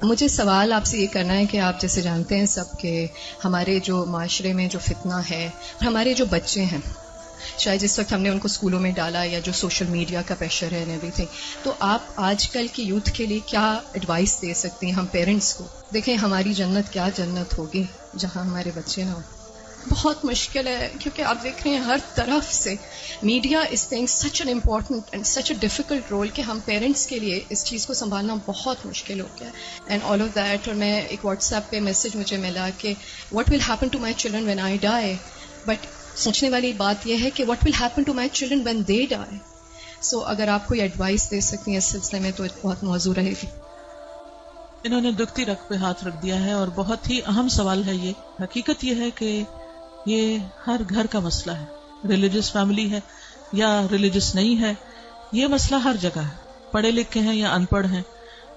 مجھے سوال آپ سے یہ کرنا ہے کہ آپ جیسے جانتے ہیں سب کہ ہمارے جو معاشرے میں جو فتنہ ہے، ہمارے جو بچے ہیں، شاید جس وقت ہم نے ان کو اسکولوں میں ڈالا یا جو سوشل میڈیا کا پریشر ہے ایوری تھنگ، تو آپ آج کل کی یوتھ کے لیے کیا ایڈوائس دے سکتے ہیں ہم پیرنٹس کو؟ دیکھیں ہماری جنت کیا جنت ہوگی جہاں ہمارے بچے نہ ہوں. بہت مشکل ہے کیونکہ آپ دیکھ رہے ہیں ہر طرف سے media is playing such an important and such a difficult role کہ ہم پیرنٹس کے لیے اس چیز کو سنبھالنا بہت مشکل ہو گیا اینڈ آل آف دیٹ. اور میں ایک واٹس ایپ پہ میسج مجھے ملا کہ what will happen to my children when I die, but سوچنے والی بات یہ ہے کہ what will happen to my children when they die. So اگر آپ کوئی ایڈوائس دے سکتی ہیں اس سلسلے میں تو بہت موزوں رہے گی. انہوں نے دکھتی رگ پہ ہاتھ رکھ دیا ہے اور بہت ہی اہم سوال ہے یہ. حقیقت یہ ہے کہ یہ ہر گھر کا مسئلہ ہے، ریلیجس فیملی ہے یا ریلیجس نہیں ہے، یہ مسئلہ ہر جگہ ہے، پڑھے لکھے ہیں یا ان پڑھ ہیں.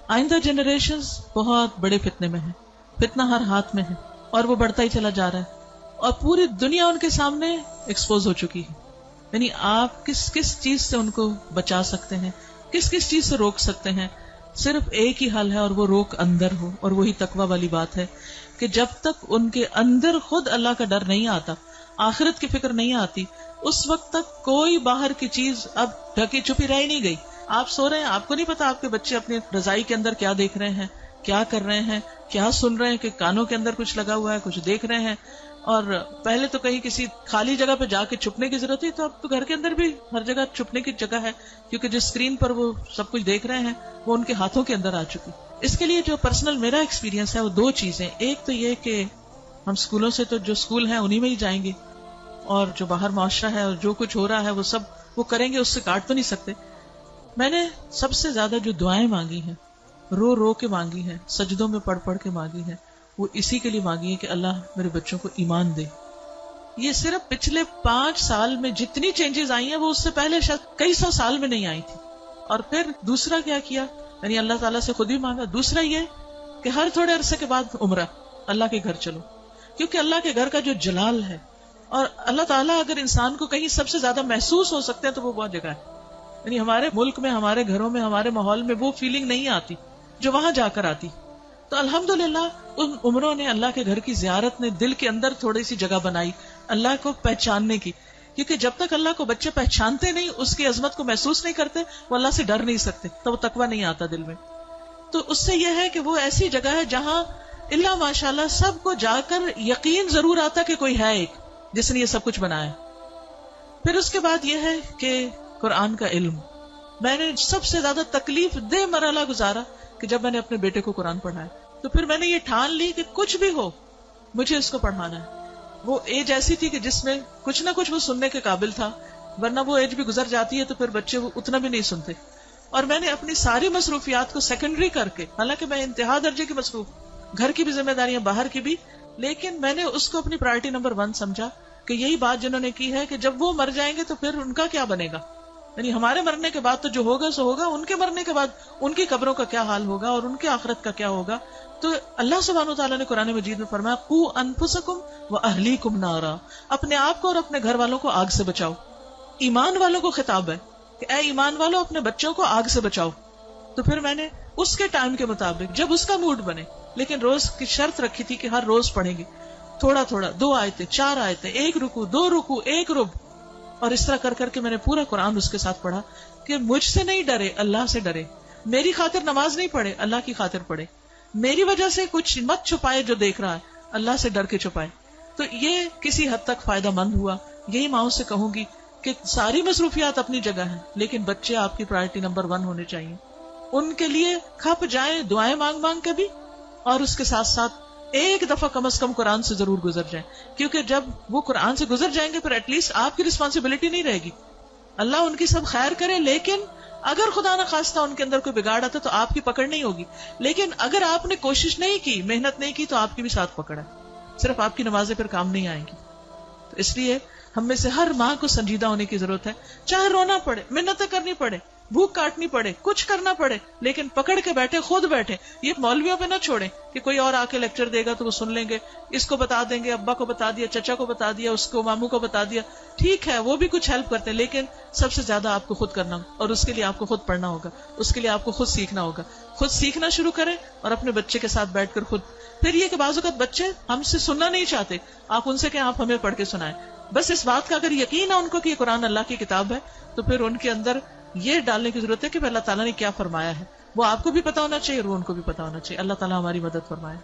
آئندہ جنریشنز بہت بڑے فتنے میں ہیں، فتنہ ہر ہاتھ میں ہے اور وہ بڑھتا ہی چلا جا رہا ہے اور پوری دنیا ان کے سامنے ایکسپوز ہو چکی ہے. یعنی آپ کس کس چیز سے ان کو بچا سکتے ہیں، کس کس چیز سے روک سکتے ہیں؟ صرف ایک ہی حل ہے اور وہ روک اندر ہو، اور وہی تقویٰ والی بات ہے کہ جب تک ان کے اندر خود اللہ کا ڈر نہیں آتا، آخرت کی فکر نہیں آتی، اس وقت تک کوئی باہر کی چیز اب ڈھکی چھپی رہ نہیں گئی. آپ سو رہے ہیں، آپ کو نہیں پتا آپ کے بچے اپنی رضائی کے اندر کیا دیکھ رہے ہیں، کیا کر رہے ہیں، کیا سن رہے ہیں، کہ کانوں کے اندر کچھ لگا ہوا ہے، کچھ دیکھ رہے ہیں. اور پہلے تو کہیں کسی خالی جگہ پہ جا کے چھپنے کی ضرورت تھی، تو اب تو گھر کے اندر بھی ہر جگہ چھپنے کی جگہ ہے، کیونکہ جس اسکرین پر وہ سب کچھ دیکھ رہے ہیں وہ ان کے ہاتھوں کے اندر آ چکی. اس کے لیے جو پرسنل میرا ایکسپیرینس ہے وہ دو چیزیں. ایک تو یہ کہ ہم اسکولوں سے تو جو اسکول ہیں انہی میں ہی جائیں گے، اور جو باہر معاشرہ ہے اور جو کچھ ہو رہا ہے وہ سب وہ کریں گے، اس سے کاٹ تو نہیں سکتے. میں نے سب سے زیادہ جو دعائیں مانگی ہیں، رو رو کے مانگی ہیں، سجدوں میں پڑھ پڑھ کے مانگی ہیں، وہ اسی کے لیے مانگی ہے کہ اللہ میرے بچوں کو ایمان دے. یہ صرف پچھلے 5 سال میں جتنی چینجز آئی ہیں وہ اس سے پہلے شاید کئی 100 سال میں نہیں آئی تھی. اور پھر دوسرا کیا کیا، یعنی اللہ تعالیٰ سے خود ہی مانگا. دوسرا یہ کہ ہر تھوڑے عرصے کے بعد عمرہ، اللہ کے گھر چلو، کیونکہ اللہ کے گھر کا جو جلال ہے، اور اللہ تعالیٰ اگر انسان کو کہیں سب سے زیادہ محسوس ہو سکتے ہیں تو وہ بہت جگہ ہے. یعنی ہمارے ملک میں، ہمارے گھروں میں، ہمارے ماحول میں وہ فیلنگ نہیں آتی جو وہاں جا کر آتی. تو الحمدللہ ان عمروں نے، اللہ کے گھر کی زیارت نے دل کے اندر تھوڑی سی جگہ بنائی اللہ کو پہچاننے کی. کیونکہ جب تک اللہ کو بچے پہچانتے نہیں، اس کی عظمت کو محسوس نہیں کرتے، وہ اللہ سے ڈر نہیں سکتے، تو وہ تقویٰ نہیں آتا دل میں. تو اس سے یہ ہے کہ وہ ایسی جگہ ہے جہاں اللہ ماشاءاللہ سب کو جا کر یقین ضرور آتا کہ کوئی ہے ایک جس نے یہ سب کچھ بنایا. پھر اس کے بعد یہ ہے کہ قرآن کا علم. میں نے سب سے زیادہ تکلیف دہ مرحلہ گزارا کہ جب میں نے اپنے بیٹے کو قرآن پڑھایا، تو پھر میں نے یہ ٹھان لی کہ کچھ بھی ہو مجھے اس کو پڑھانا ہے. وہ ایج ایسی تھی کہ جس میں کچھ نہ کچھ وہ سننے کے قابل تھا، ورنہ وہ ایج بھی گزر جاتی ہے تو پھر بچے وہ اتنا بھی نہیں سنتے. اور میں نے اپنی ساری مصروفیات کو سیکنڈری کر کے، حالانکہ میں انتہا درجے کی مصروف، گھر کی بھی ذمہ داریاں، باہر کی بھی، لیکن میں نے اس کو اپنی پرائرٹی نمبر 1 سمجھا کہ یہی بات جنہوں نے کی ہے کہ جب وہ مر جائیں گے تو پھر ان کا کیا بنے گا. یعنی ہمارے مرنے کے بعد تو جو ہوگا سو ہوگا، ان کے مرنے کے بعد ان کی قبروں کا کیا حال ہوگا اور ان کی آخرت کا کیا ہوگا. تو اللہ سبحانہ وتعالیٰ نے قرآن مجید میں فرمایا قوا انفسکم واہلیکم نارا، اپنے آپ کو اور اپنے گھر والوں کو آگ سے بچاؤ. ایمان والوں کو خطاب ہے کہ اے ایمان والوں اپنے بچوں کو آگ سے بچاؤ. تو پھر میں نے اس کے ٹائم کے مطابق جب اس کا موڈ بنے، لیکن روز کی شرط رکھی تھی کہ ہر روز پڑھیں گے تھوڑا تھوڑا، 2 آیتیں 4 آیتیں، 1 رکوع 2 رکوع 1 رب، اور اس طرح کر کر کے میں نے پورا قرآن اس کے ساتھ پڑھا کہ مجھ سے نہیں ڈرے، اللہ سے ڈرے. میری خاطر نماز نہیں پڑھے، اللہ کی خاطر پڑھے. میری وجہ سے کچھ مت چھپائے جو دیکھ رہا ہے، اللہ سے ڈر کے چھپائے. تو یہ کسی حد تک فائدہ مند ہوا. یہی ماؤں سے کہوں گی کہ ساری مصروفیات اپنی جگہ ہیں، لیکن بچے آپ کی پرائرٹی نمبر 1 ہونے چاہیے. ان کے لیے کھپ جائیں، دعائیں مانگ مانگ کے بھی، اور اس کے ساتھ ساتھ ایک دفعہ کم از کم قرآن سے ضرور گزر جائیں. کیونکہ جب وہ قرآن سے گزر جائیں گے پھر ایٹ لیسٹ آپ کی رسپانسبلٹی نہیں رہے گی. اللہ ان کی سب خیر کرے، لیکن اگر خدا نہ خواستہ ان کے اندر کوئی بگاڑ آتا تو آپ کی پکڑ نہیں ہوگی. لیکن اگر آپ نے کوشش نہیں کی، محنت نہیں کی، تو آپ کی بھی ساتھ پکڑ ہے. صرف آپ کی نمازیں پھر کام نہیں آئیں گی. تو اس لیے ہم میں سے ہر ماں کو سنجیدہ ہونے کی ضرورت ہے. چاہے رونا پڑے، منتیں کرنی پڑے، بھوک کاٹنی پڑے، کچھ کرنا پڑے، لیکن پکڑ کے بیٹھے، خود بیٹھے. یہ مولویوں پہ نہ چھوڑیں کہ کوئی اور آ کے لیکچر دے گا تو وہ سن لیں گے، اس کو بتا دیں گے، ابا کو بتا دیا، چچا کو بتا دیا، اس کو ماموں کو بتا دیا. ٹھیک ہے وہ بھی کچھ ہیلپ کرتے ہیں، لیکن سب سے زیادہ آپ کو خود کرنا ہوگا، اور اس کے لیے آپ کو خود پڑھنا ہوگا، اس کے لیے آپ کو خود سیکھنا ہوگا. خود سیکھنا شروع کریں اور اپنے بچے کے ساتھ بیٹھ کر خود. پھر یہ کہ بعض اوقات بچے ہم سے سننا نہیں چاہتے، آپ ان سے کہ آپ ہمیں پڑھ کے سنائیں. بس اس بات کا اگر یقین ہے ان کو کہ یہ قرآن اللہ کی کتاب ہے، تو پھر ان کے اندر یہ ڈالنے کی ضرورت ہے کہ اللہ تعالیٰ نے کیا فرمایا ہے، وہ آپ کو بھی پتا ہونا چاہیے اور وہ ان کو بھی پتا ہونا چاہیے. اللہ تعالیٰ ہماری مدد فرمائے.